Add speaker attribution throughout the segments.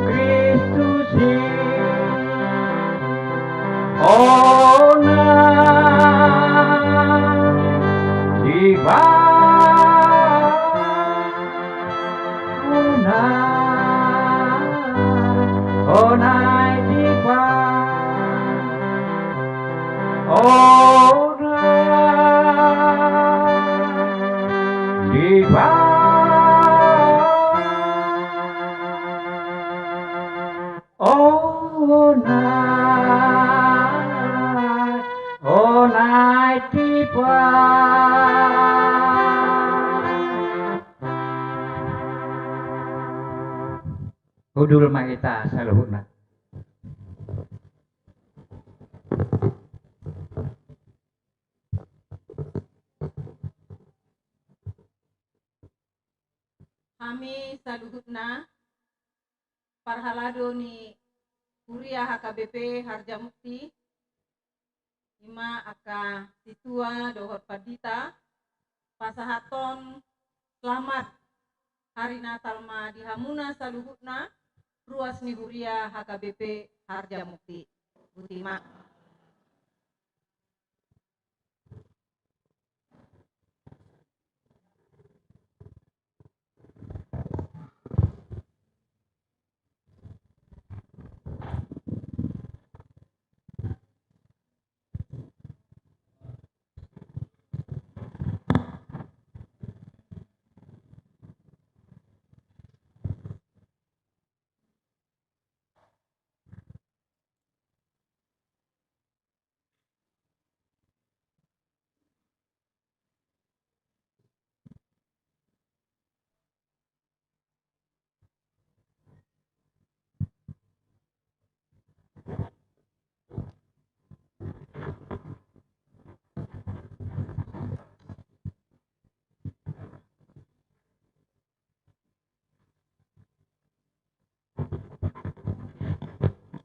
Speaker 1: Kristus ona di ona ona di ona di Oh night tiba Hudul Mahita saluhurna.
Speaker 2: Kami saluhutna parhalado ni Kuria HKBP Harjamukti ima aka situa dohor padita pasahaton selamat hari Natal ma dihamuna saluhutna ruas ni Kuria HKBP Harjamukti Butima.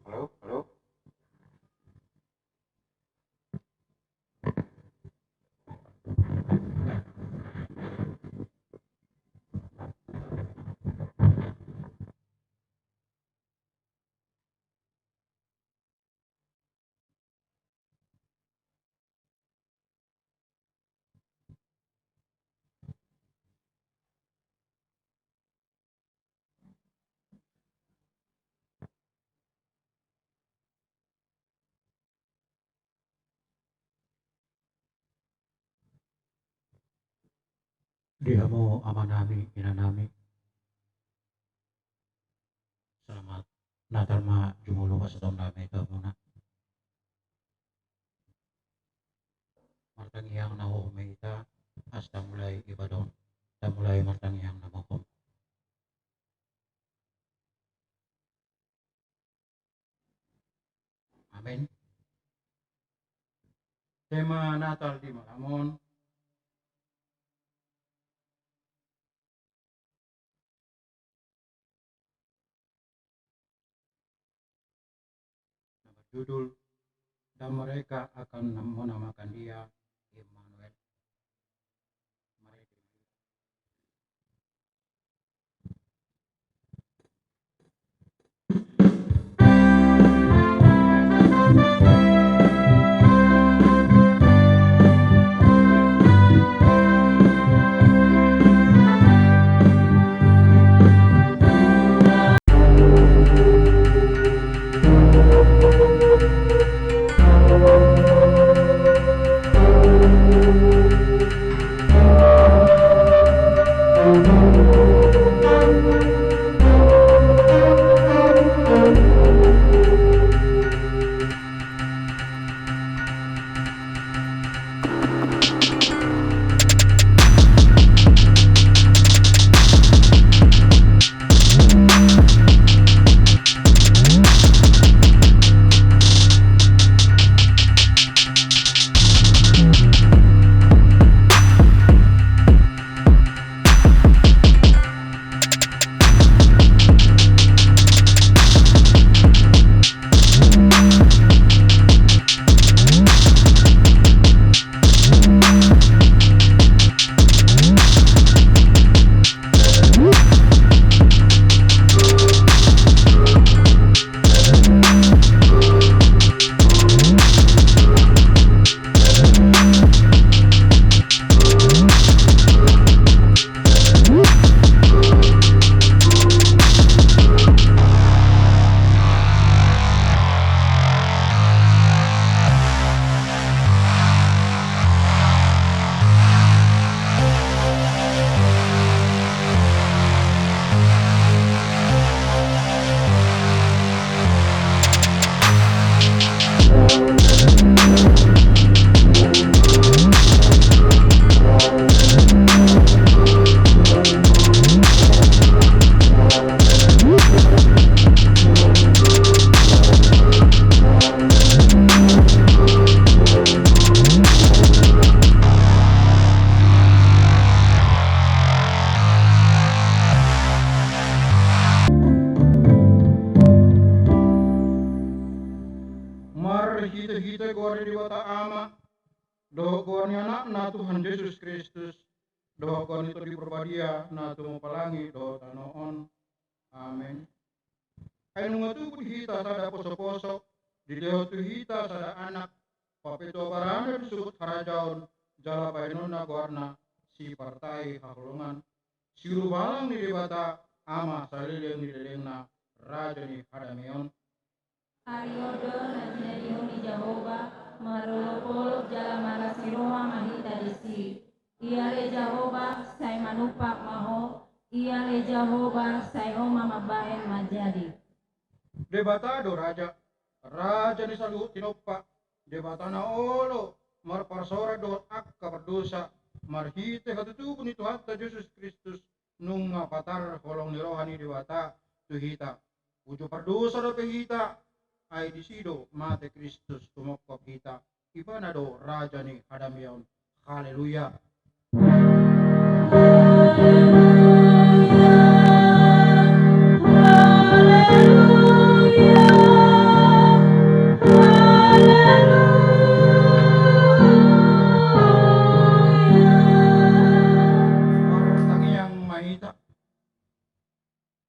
Speaker 1: Halo.
Speaker 3: Dihamu amanami inanami. Selamat Natal ma jumulu pasatom nami kamuna. Martangiang nahuhumi ita hasta mulai ibadon. Dan mulai martangiang namukum. Amin. Tema Natal di Malamon. Judul dan mereka akan menamakan dia Immanuel. suara di bata ama, doa kuani anak Tuhan Yesus Kristus, doa kuani itu diperbadia, na tumo palangi, doa tanoon, amin. Ay nung atu hita sada poso-poso, di deho tu hita sada anak, papito baranda disebut harajaon, jala painona guarna, si partai hakulungan, siru balang di bata ama salileng di lelengna, raja ni hadamion.
Speaker 4: Ariodo Najnerioni Jehovah marolopolop jala marasiroha mahita disi. Iale Jehovah sai manupak maho, iale Jehovah sai oma mabaen majadi.
Speaker 3: Debatado raja, raja ni saluhut tinopa, debatana olo, marparsora dohot akka berdosa, marhite hatutubun itu hatta Yesus Kristus, nunga patar kolong ni rohani debata, tuhita, ujo perdosa do pehita, ay disido mate Kristus tumokop kita, ibanado raja ni hadamion, haleluya.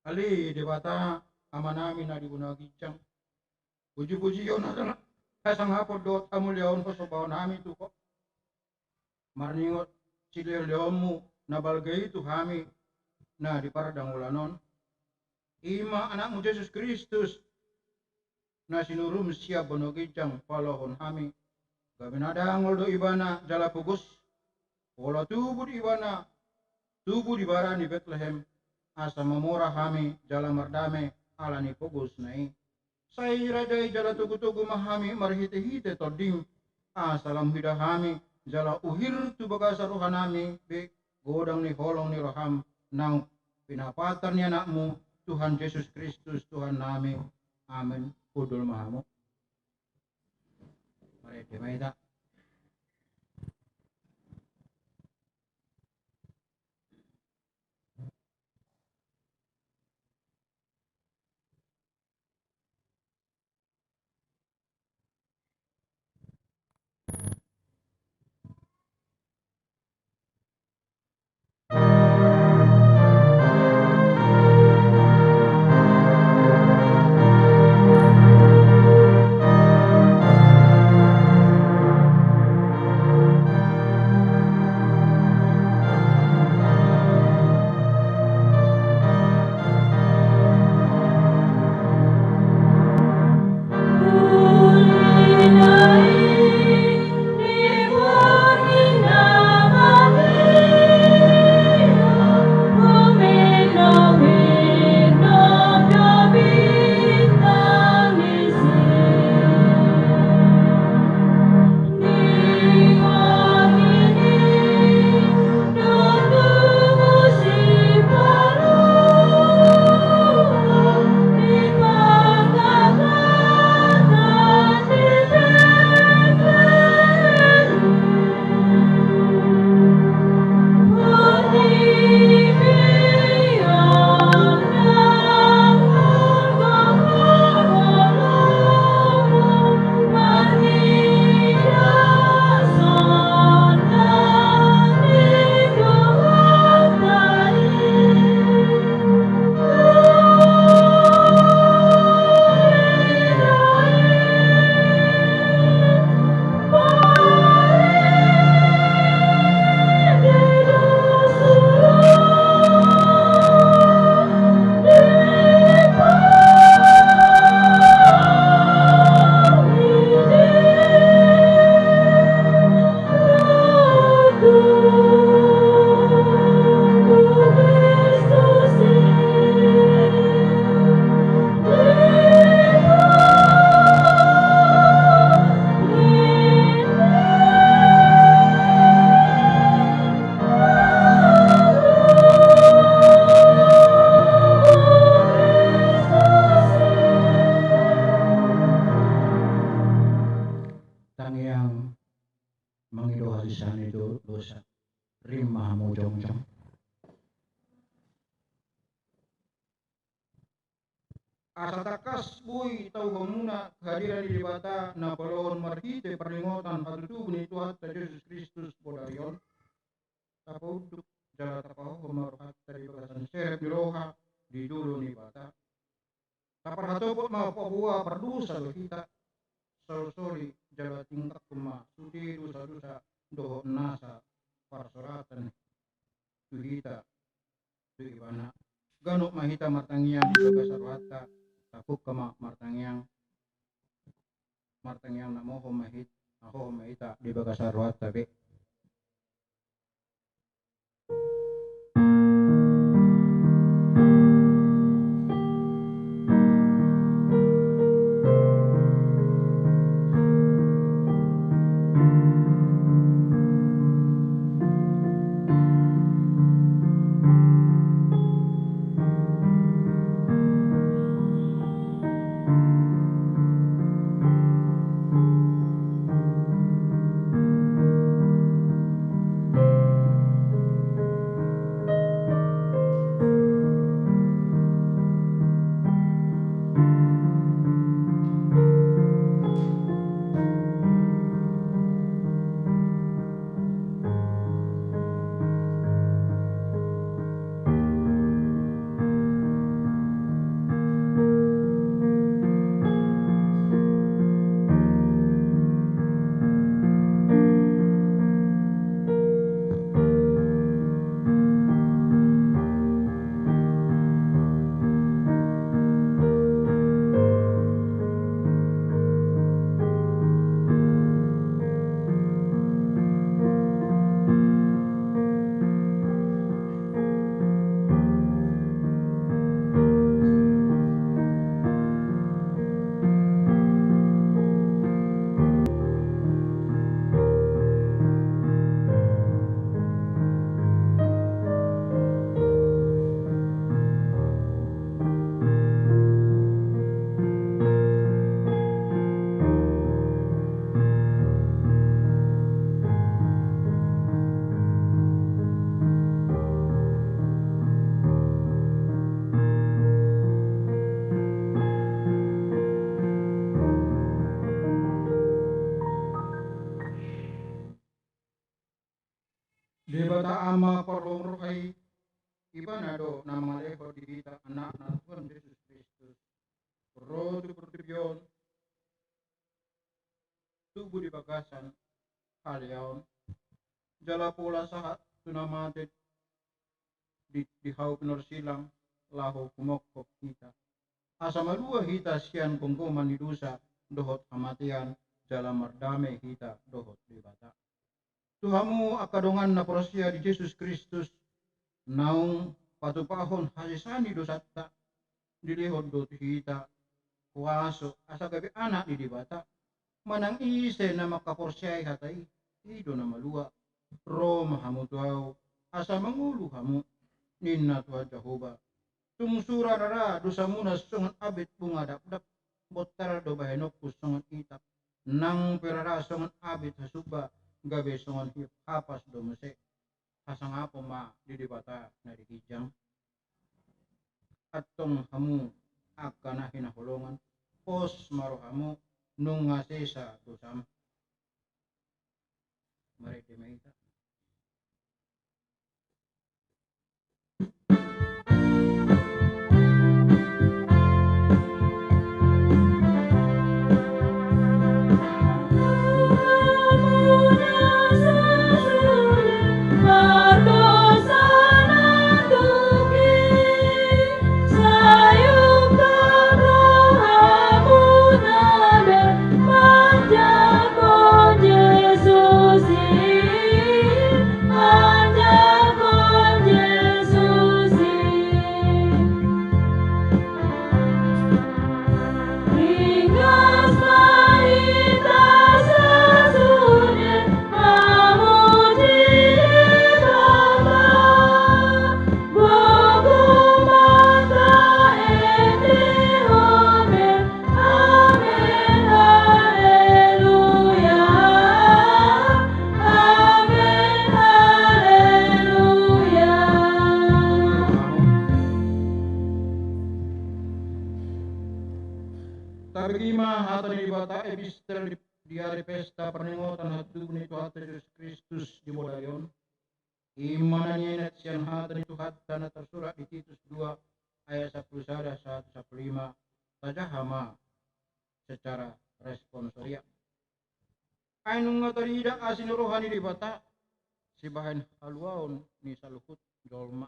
Speaker 3: Ali debata amanami na dibunagicang. Puji-puji yon adalah kasang hapon dot amulyaon ko sobaw nami tu ko. Marningot silir leonmu na balgay itu hami na di paradang ulanon. Ima anakmu Yesus Kristus na sinurum siya bonogicang palohon hami. Gabinadangol do ibana jala pugus. Wala tubuh di ibana tubuh di bara ni Bethlehem. Asa memurah hami jala mardame ala ni pugus nai. Sai rajai jala tugu-tugu mahami marhite-hite todim. Asalam hidah hami jala uhir tu bagasa rohanami be godang ni holong ni roham nang pinapatan ni anakmu Tuhan Yesus Kristus Tuhan nami. Amin. Kudul mahamu. Mari dimaita. asa takas bui tau hamuna kehadiran di bata na palon marhite perlingotan patutu ni Tuhan Yesus Kristus podayon tapauduk jala tapau kemaruhat dari bagasan serep diroha di dulu ni bata taparhatopot mga pabuha pardusa do kita sorry jala tingkak kuma suci dosa-dosa doho nasa parsoratan tuhita tuibana ganok mahita martangiang di bagasarwata takuk kama martangiang namoho mahita di bagasarwata be Debata ama parlong rohay iba na do na mga lekod di kita anak na Tuhan Yesus Kristus. Roh tu pertibyon tubuh di bagasan kalian jala pola sahat tunamate di hau penorsilang lahu kumokok kita. Asa malua hita sian kongkoman di dosa dohot kematian jala mardame hita dohot di bata. Tuhamu akadongan na porosya di Yesus Kristus naung patupahon hasisani dosatta dilihod do hita kuaso asa gabi anak di dibata manang ise na makaporsyay hatay ido na malua Roma hamu tuaw asa mangulu hamu ninna Tuhan Jehovah tungsura rara dosa muna songan abit bunga dapdap botar do bahenok kusongan itap nang perara songan abit hasuba gabe songon hapas domese hasang apo ma di dibata na dikijang atong hamu akana hinahulungan pos maro hamu nung ngasesa dosam mari dimaita
Speaker 4: Yesus
Speaker 3: Tabigima hata ni bata epistel di hari pesta perninggotan hatu ni Tuhan Yesus Kristus di modayon. Iman nyenet sian hata ni Tuhan tanah tersurat di Titus 2 ayat 11-1-15 saja hama secara responsoria. Ainung tidak asin rohani di bata si bahan haluaun ni saluhut jolma.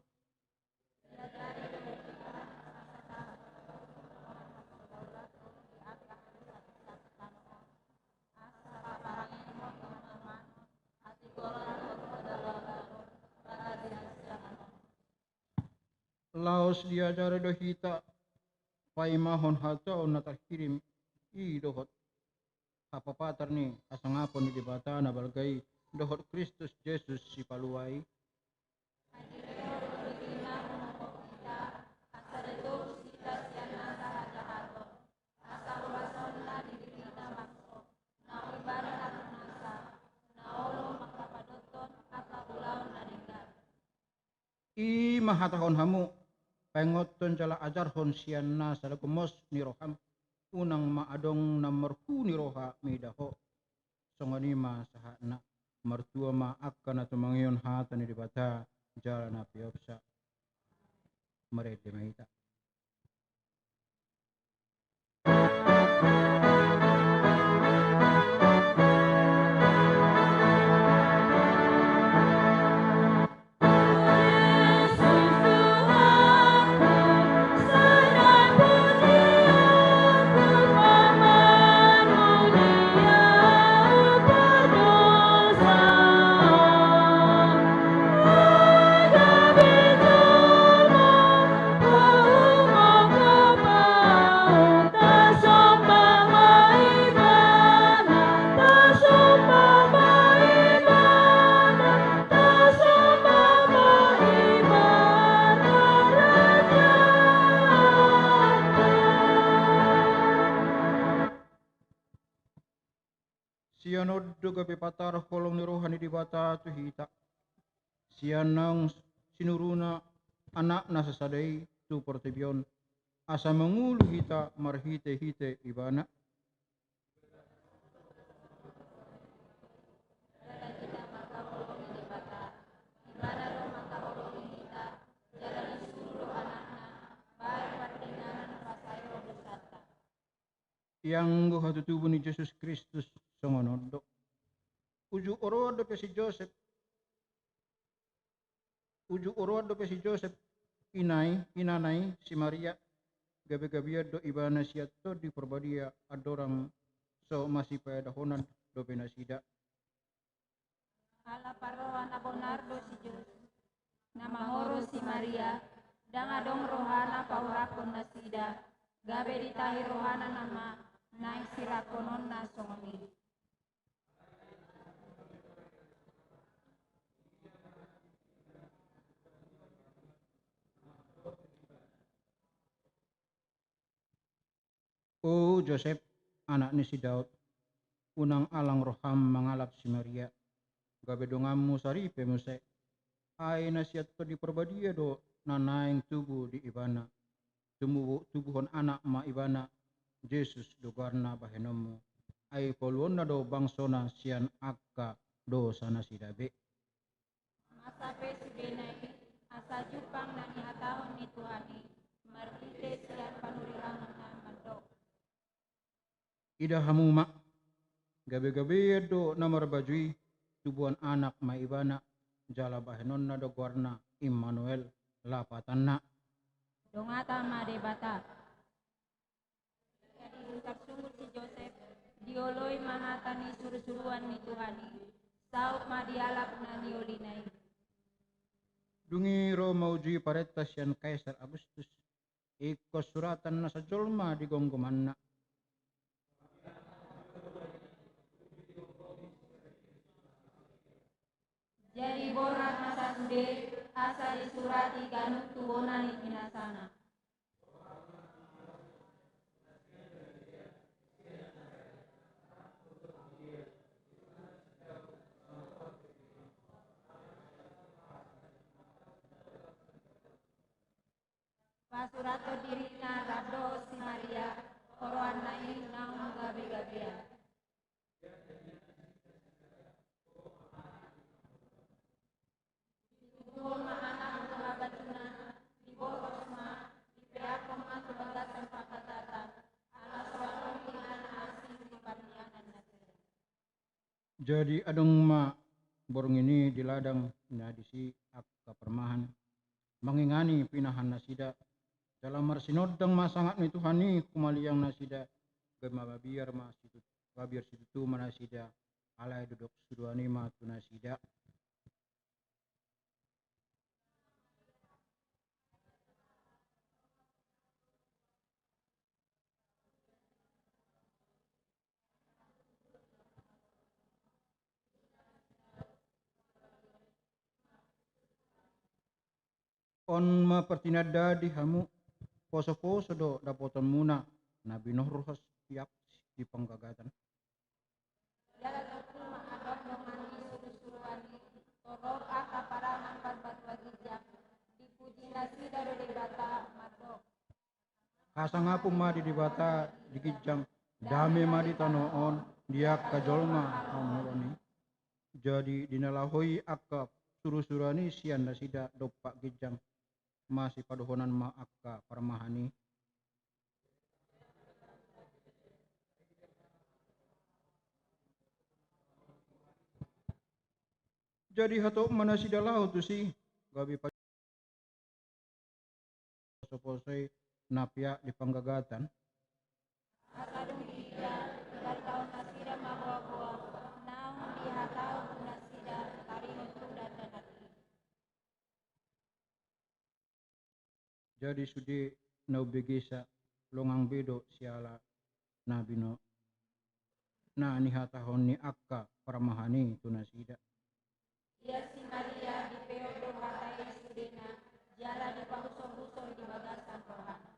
Speaker 3: Laos diajari dohita paimahon hatau natarkirim i dohot apa patar ni asangapon di bata na balgai dohot Kristus Yesus si paluai. I mahatahon hamu pengoton cala ajar hon sianna salagumos ni roham unang maadong na merku ni roha midaho songani ma sahana mertua ma akan atau mangion hata ni dibata jalan api opsa merede mahita. Sianod gabi patar kolong ni rohani di bata tu hita. Sianang sinuruna anak na sasadai tu portebion asa mengulu hita marhite-hite ibana. Yang hatu tubuh ni Yesus Kristus songonondo. Uju orodo pe si Joseph. Uju orodo pe si Joseph inanai si Maria. Gabi-gabi do ibana siato di perbadia adorang so masih pada honan do penasida.
Speaker 4: Ala parohan abonardo si Joseph. Nama horo si Maria. Dangadong rohana paurakon nasida. Gabe ditahi rohana nama naik sirakonon na songoni.
Speaker 3: Oh Joseph, anak ni si Daud, unang alang roham mangalap si Maria. Gabe dongamu saripe muse. Ay nasiat to di perbadia do nanaing tubuh di ibana. Tubuhon anak ma ibana. Jesus do garna bahenomu. Ay poluon na do bangsona sian akka do sana si dabe.
Speaker 4: Masape si benai asa jupang nani hatahon ni Tuhani. Marhite sian panurirangan na mando.
Speaker 3: Ida hamuma. Gabe-gabe do namar bajui. Tubuhan anak ma ibana. Jala bahenon na do garna Immanuel lapatan na.
Speaker 4: Dongata madebata. Tersungut si Joseph dioloi mahatani suruh-suruhan ni Tuhani sauk madialap nani olinai.
Speaker 3: Dungi ro mauji paretas yan Kaisar Agustus. Ikos suratan na sa jolma di gonggoman na.
Speaker 4: Jadi borat masa sude asa disurati ganut tuhonan ni pinasana. Pasurato dirina rado si Maria koroan naing Maria. Tuhan anak sahabat tuna, di boros ma, di pihak koma sebagai tempat kata, alas waktu dengan asing di panianan nasir.
Speaker 3: Jadi adung ma borong ini di ladang na disi akka permahan mangingani pinahan nasida dalam marsinodang masangat ni Tuhani kumaliang nasida gema babiar ma situ babiar situ tu manasida alai duduk suduani ma tu nasida. On ma pertinada di hamu poso-poso do dapoton muna nabi nohros tiap di penggagatan.
Speaker 4: Jala dokul ma adok dongan di suruh-suruhani, torok aka para nampat batu jam, dipuji nasida do debata matok.
Speaker 3: Kasangapung ma di dibata di kijang dame ma di tanoon dia kajolma haulani. Jadi dinalahoi akka suruh-surani sian nasida dopak kijang masih padohonan ma akka parmahani. Jadi hato mana sida lau tu si gabi pa posoi napia di penggagatan.
Speaker 4: Akadung dia dari tahun nasida mabuah-buah, naung dihatau nasida karino sudah tanati.
Speaker 3: Jadi sudi nau begesa longang bedo siala nabino na nihatahon ni akka parmahani tu nasida.
Speaker 4: Ia si Maria di peodo hatai sudena, jala di pahusong-husong di bagasan rohana.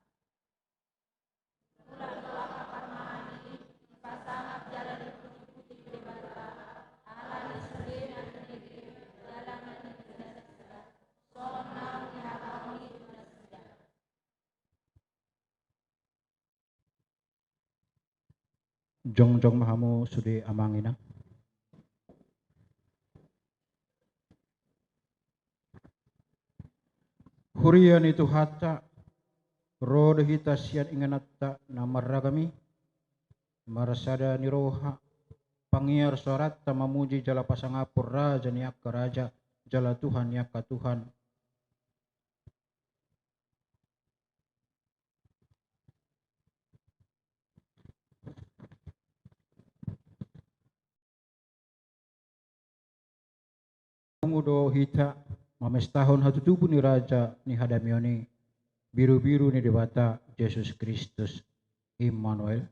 Speaker 4: Ulah doa kaparmahani, pasangap jala di putih-putih di bata, ala di sudena sendiri, jala di sudena, sonau di hatahoni tunasida.
Speaker 3: Jong mahamu sudi amangina. Hurian itu hatta roda hita sian inganatta namarragami marasada niroha pangiar soratta mamuji jala pasangapur raja niakka raja jala Tuhan niakka Tuhan. Mudo hita mamestahon hatutubu ni raja ni hadamioni biru-biru ni debata Yesus Kristus Immanuel.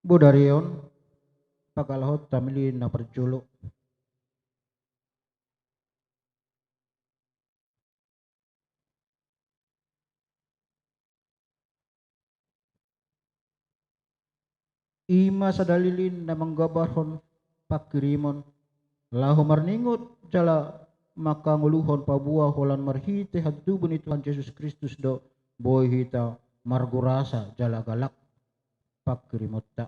Speaker 3: Bodarion pagalhot tamili na perjuluk. Ima sadalilin na manggabarhon pakirimon lahu marningot jala makanguluhon pabuah holan marhite hadubun ni Tuhan Yesus Kristus do boy hita margurasa jala galak pakirimota.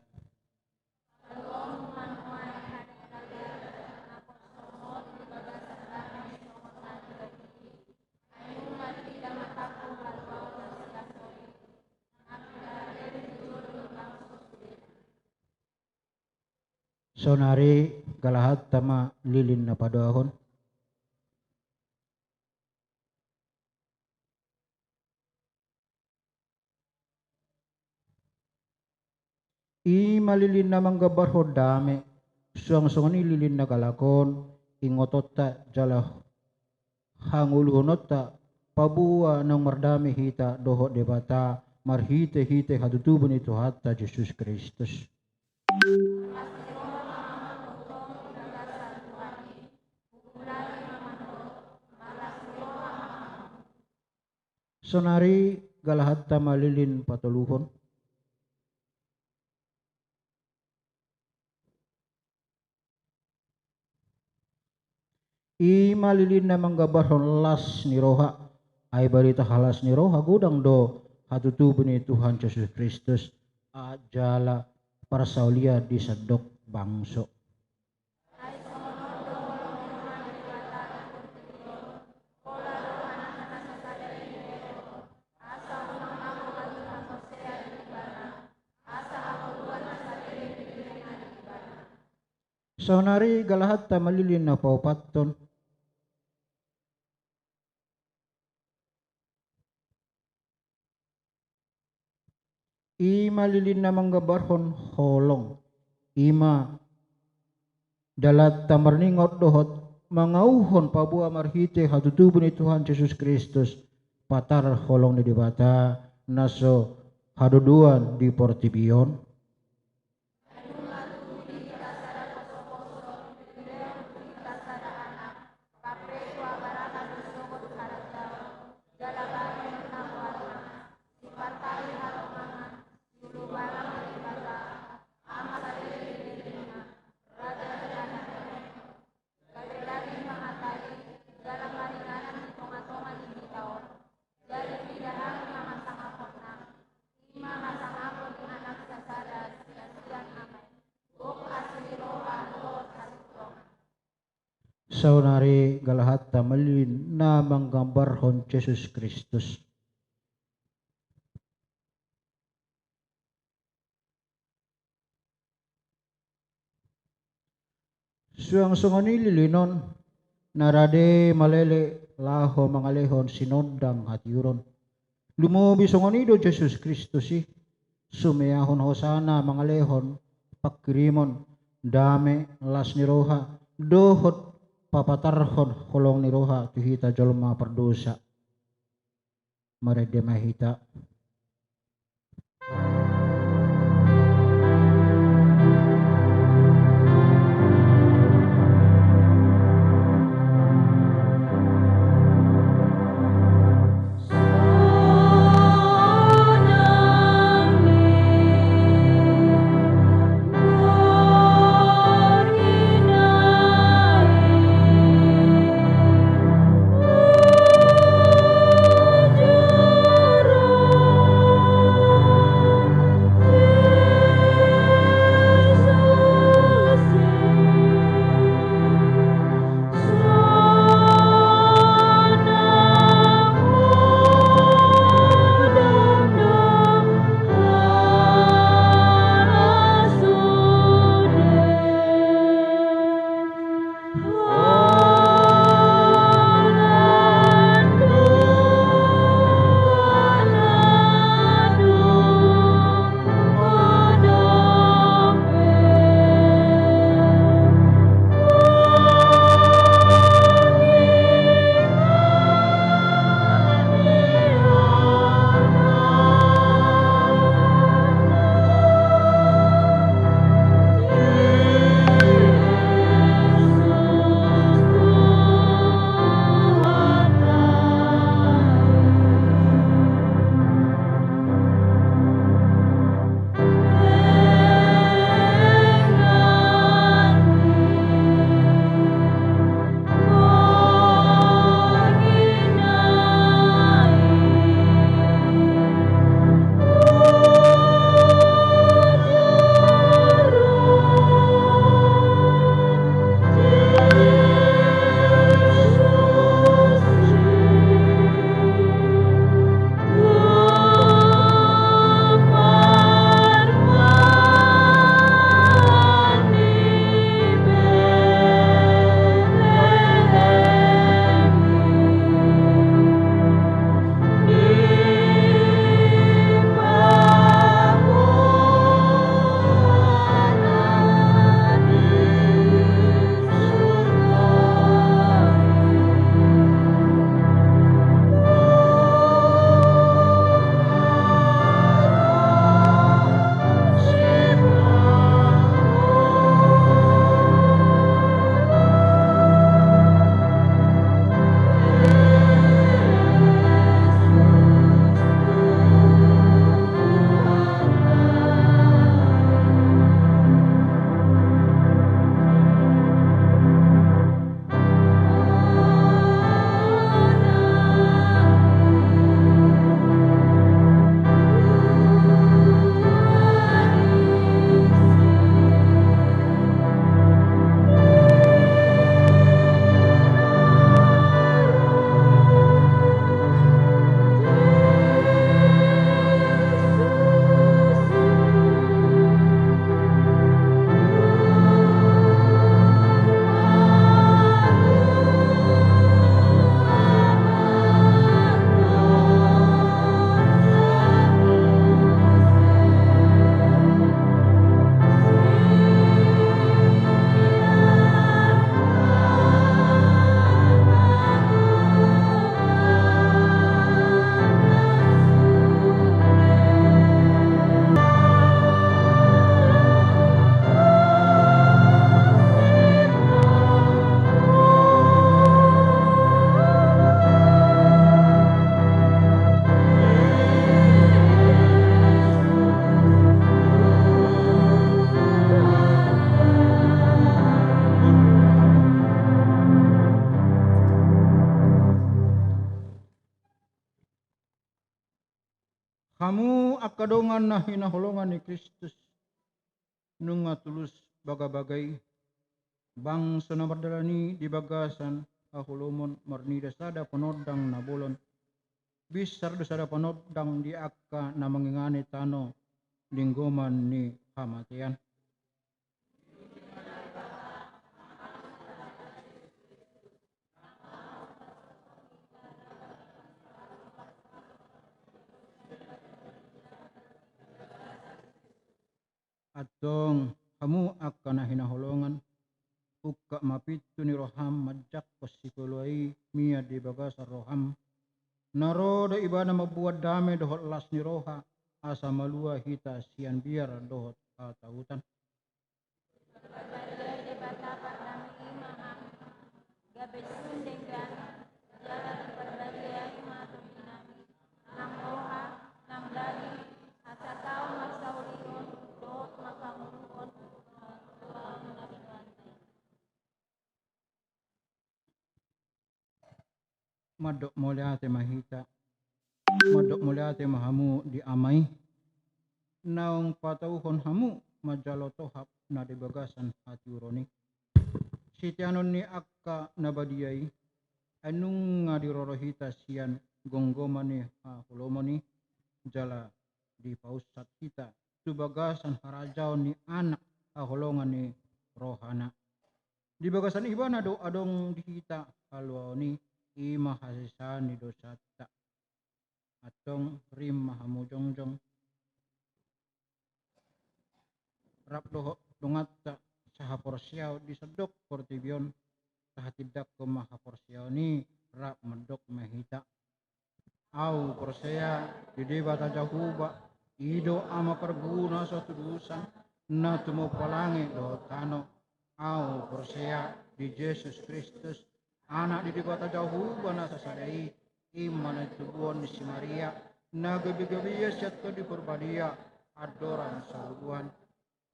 Speaker 3: Sonari galahat tama lilin na padahon. I malilin na manggabarho dame suang-suang lilin na galakon ingotota jala hanguluhonota pabuwa ng mardami hita doho debata marhite-hite hadutubon ito hatta Jesus Kristus. Sonari galahatta malilin patuluhon. I malilin na manggabarhon las ni roha ay barita halas ni roha gudang do hatutubo ni Tuhan Yesus Kristus ajala para saulia di sadok bangso. Saunari galahatta malilin na paupaton. I malilin na manggabarhon holong. Ima dalat tamarningot dohot mangauhon pabua marhite hatutubo ni Tuhan Yesus Kristus patar holong ni dibata naso haduduan di portibion. Saunari galahatta malilin na manggambarhon Yesus Kristus. Suang-sungani lilinon narade malele laho mangalehon sinondang hatiuron. Lumubi sungonido Yesus Kristus sumeyahon hosana mangalehon pakirimon dame las ni roha dohot papatarhon holong ni roha tuhita jolma perdosa maredemahita.
Speaker 4: Juru
Speaker 3: Hamu akadongan na hinaholongan ni Kristus nunga tulus baga-bagai bangsa na bardalani di bagasan ahulomon marnida sada panodang na bolon bisar do sada panodang di akka na mangingani tano linggoman ni kamatian. Atong kamu akan na hinaholongan uka mapitu ni roham majak pasikuluai mia di bagasa roham naroda ibana mabuat dame dohot las ni roha asa malua hita sian biar dohot tautan. Madok mulyate mahita, madok mulyate mahamu di amai, naong patauhon hamu majalo tohap na di bagasan hati uroni. Sitianon ni akka nabadiyai, anung nga di rorohita sian gonggomani hulomani jala di pausat kita, tu bagasan harajau ni anak holongan ni rohana. Di bagasan ibana do adong di kita halwani ima hasisani dosata atong rim mahamujongjong rap doho dongatta saha porsiaw di sedok portibion saha tidak ke maha porsiaw ni rap medok mahita au porsia di debata jahuba ido ama perguna satu dusan na tumo palangi do tano au porsia di Yesus Kristus anak di kota jauh bana sasadai iman itu buon si Maria na gabi-gabi syatko di perbadia adoran saluan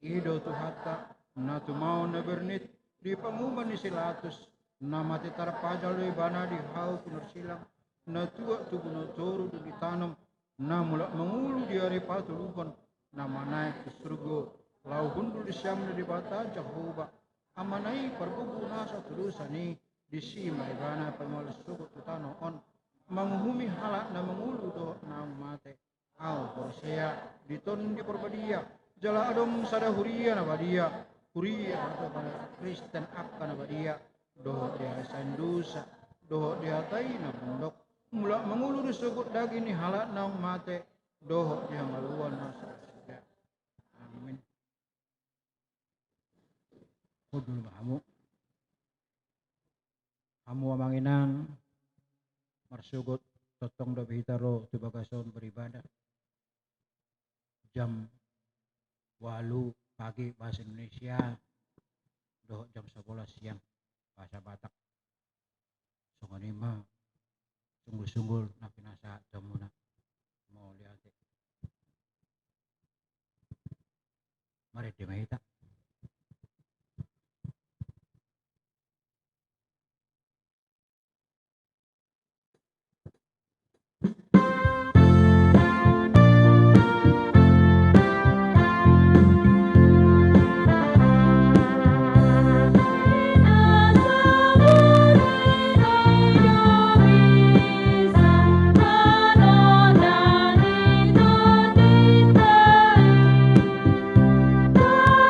Speaker 3: ido tuhata na tumau na bernit di panguman ni silatus na mati tarpajal di bana di hau kunursilang na tua tubuno toru di tanam na mulak mengulu di hari patuluhon na manaik ke surga lau hundul di siam di bata jahuba amanai perbubu nasa terusani di si maibana pemalas suku tutano on menghumi halak na mengulu do na mate au porsia diton di perbadia jala adong sada huria na badia huria atau pada Kristen akka na badia do dia sandusa do dia tai na bundok mula mengulu di suku daging ni halak na mate do dia maluan na surga. Amin. Kudul mahamu hamu amanginang marsugot totong do bihitaro tu bagason beribadah jam 8 pagi bahasa Indonesia do jam 11 siang bahasa Batak songanima sungguh-sungguh na pinasa jamuna mau lihat mari dimahita.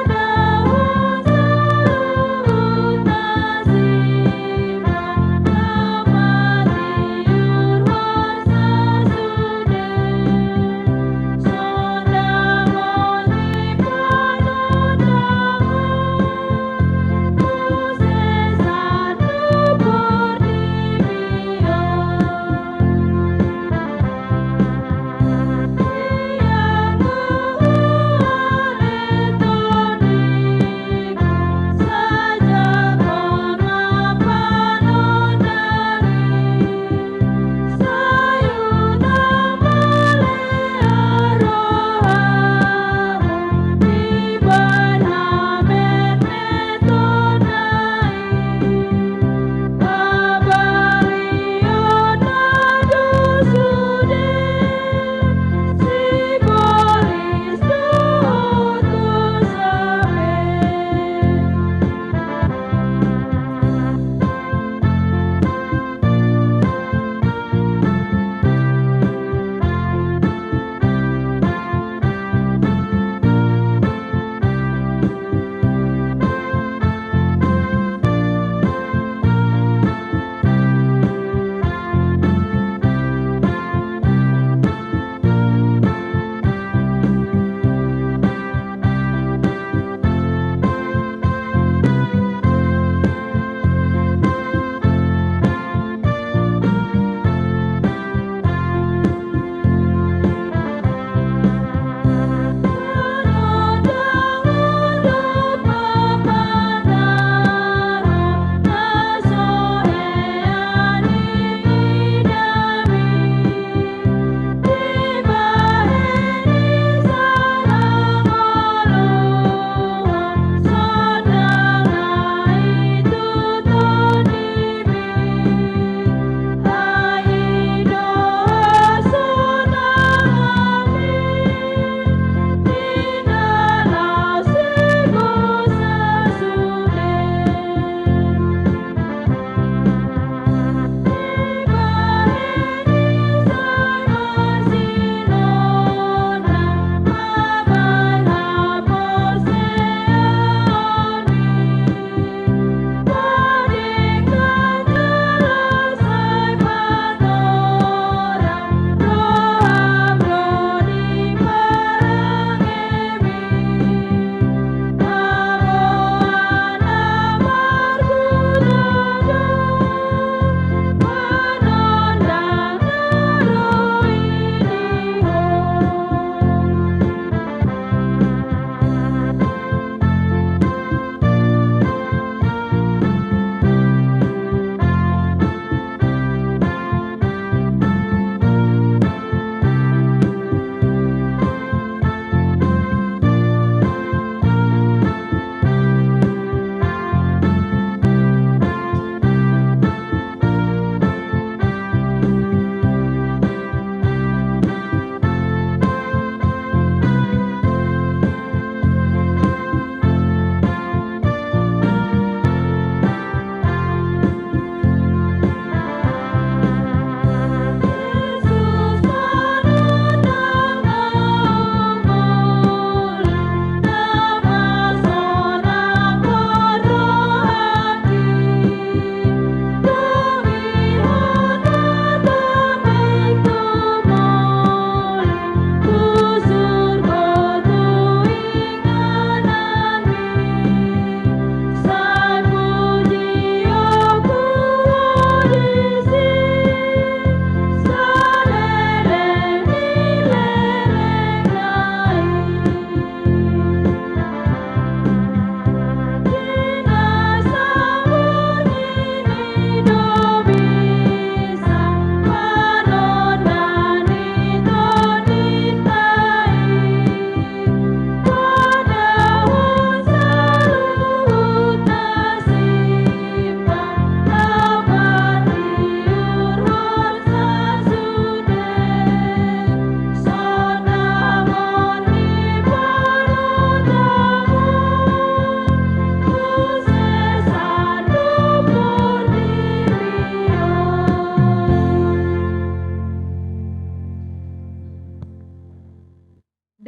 Speaker 5: Da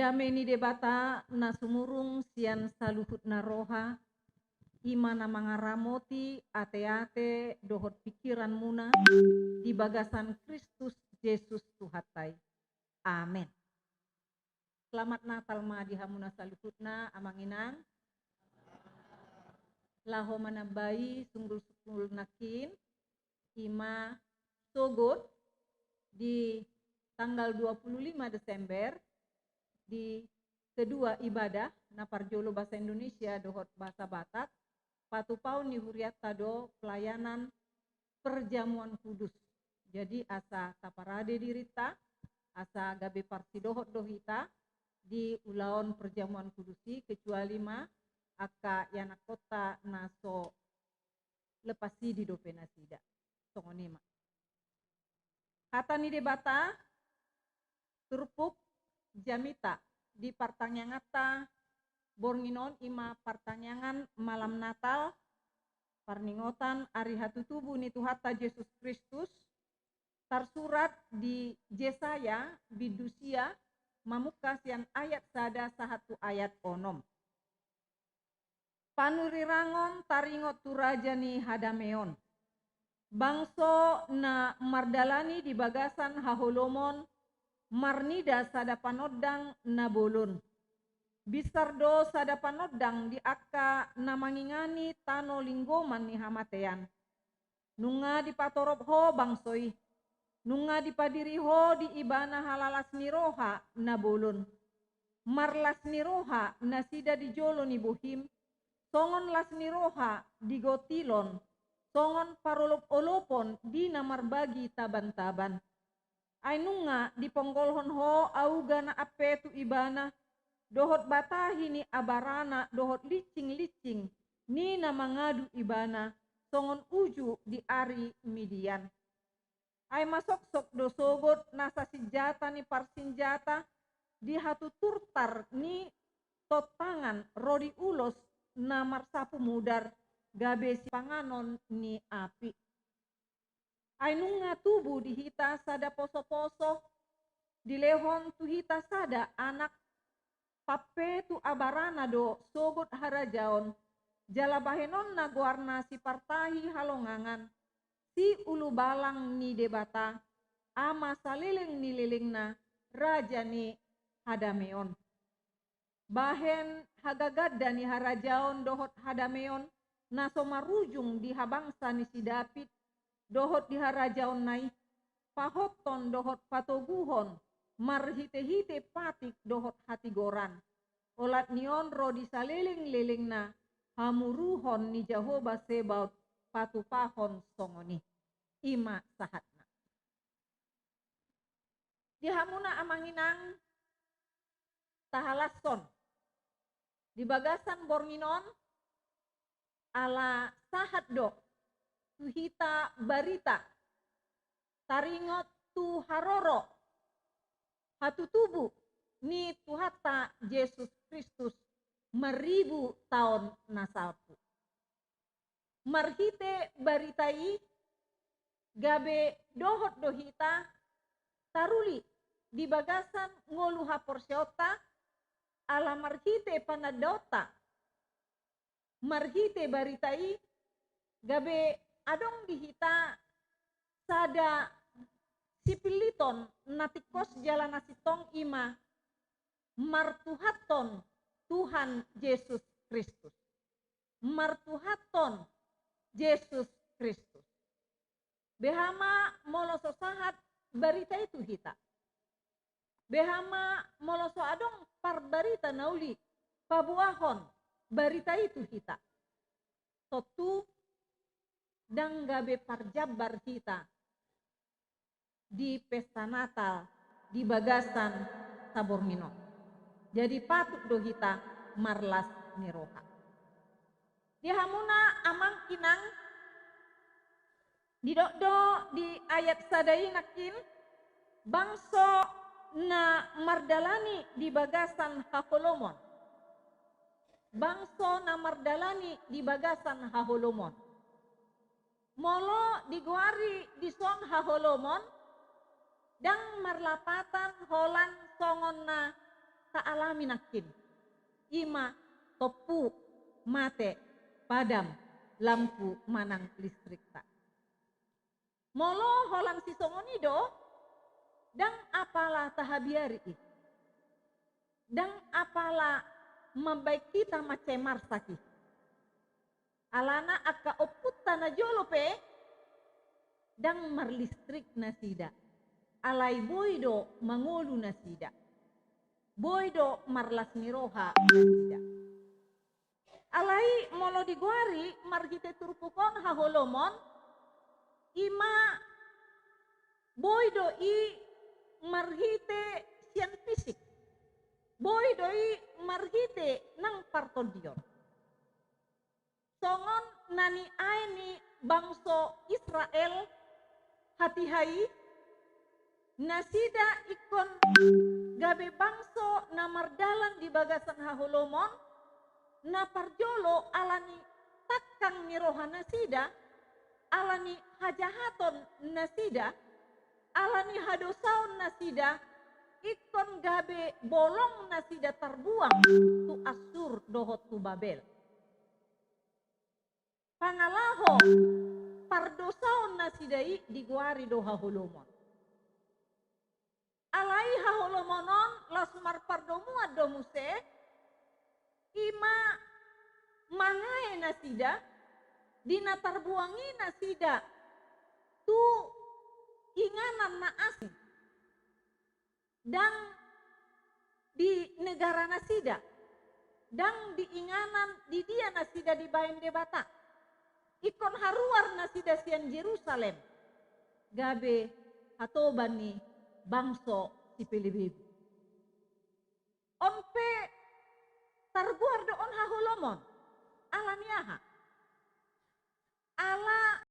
Speaker 2: dameni debata na sumurung sian saluhut na roha, imana mangaramoti ate-ate dohot pikiran muna di bagasan Kristus Yesus Tuhatai. Amin. Selamat Natal ma di hamuna saluhutna amanginang. Laho manabai sunggul-sunggul nakin ima sogot di tanggal 25 Desember di kedua ibadah na parjolo bahasa Indonesia dohot bahasa Batak patupau ni huriat tado pelayanan perjamuan kudus. Jadi asa taparade dirita asa gabe parti dohot dohita di ulaon perjamuan kudusi kecuali ma aka yana kota naso lepasi di dopena sida songonima. Kata ni debata turpuk jamita di partanyangata bornginon ima pertanyaan malam Natal parningotan ari hatutubu ni Tuhata Yesus Kristus tersurat di Yesaya bidusia mamuka sian ayat sada sahatu ayat onom. Panurirangon taringot turajani hadameon. Bangso na mardalani di bagasan haholomon marnida sada panodang na bolon. Bisardo sada panodang di akka na mangingani tano linggoman ni hamatean. Nunga di patorop ho bangsoi. Nunga di padiri ho di ibana halalas niroha na bolon. Marlas niroha na sida di jolo ni bohim. Songon las niroha di gotilon. Songon parolop-olopon di namarbagi taban-taban. Ay nunga di ponggolhon ho auga na apetu ibana. Dohot batahi ni abarana dohot licing-licing. Ni na mangadu ibana. Songon uju di ari midian. Ay masok-sok dosogot nasa senjata ni parsinjata. Di hatu turtar ni totangan rodi ulos na marsapu mudar gabe si panganon ni api. Ay nunga tubuh dihita sada poso-poso dilehon tuhita sada anak pape tu abarana do sogot harajaon jalabahenon na guarna si partahi halongangan si ulu balang ni debata ama saliling ni lilingna raja ni hadameon. Bahen hagagada ni harajaon dohot hadameon naso marujung di habangsa ni si David dohot di harajaon nai pahoton dohot patoguhon marhite-hite patik dohot hatigoran olat nion rodi saliling-liling na hamuruhon ni Jehovah Sebaot patupahon songoni ima sahatna. Di hamuna amanginang tahalason di bagasan bornginon ala sahat do tuhita barita taringot tu haroro hatutubu ni Tuhata Yesus Kristus meribu tahun nasalpu. Marhite baritai gabe dohot dohita taruli di bagasan ngoluha porsyota ala marhite panadota marhite baritai gabe adong dihita sada sipiliton natikos jalan nasitong ima martuhaton Tuhan Yesus Kristus. Martuhaton Yesus Kristus. Behama moloso sahat barita itu hita. Behama moloso adong par barita nauli pabuahon barita itu hita. Totu dang gabe parjabar kita di pesta Natal di bagasan Sabormino. Jadi patut do kita marlas niroha. Di hamuna amang kinang di do di ayat sadai nakin bangso na mardalani di bagasan haholomon. Bangso na mardalani di bagasan haholomon. Molo diguari di son haholomon dang marlapatan holan songon na tak alami nakin. Ima topu mate padam lampu manang listrik tak. Molo holang si songonido dang apalah tahabiari dang apalah membaik kita macemar saki. Alana akka oputta na jolope dang marlistrik nasida. Alai boido mangolu nasida. Boido marlas miroha nasida. Alai molo diguari margite turpukon haholomon ima boido i marhite sian fisik. Boido i marhite nang partodion. Songon nani aini bangso Israel hati-hai nasida ikon gabe bangso na mardalan di bagasan haholomon na parjolo alani takkang miroha nasida alani hajahaton nasida alani hadosaon nasida ikon gabe bolong nasida terbuang tu Asur dohot tu Babel. Pangalaho pardosaon nasidai diguari do haholomon. Alai haholomonon lasmar pardomuad do muse ima mangae nasida dina tarbuangi nasida tu inganan na asing dan di negara nasida dan di inganan di dia nasida di bayan debata ikon haruar nasida sian Jerusalem gabe hatoban ni bangso si Pilibibu onpe targuar do on haholomon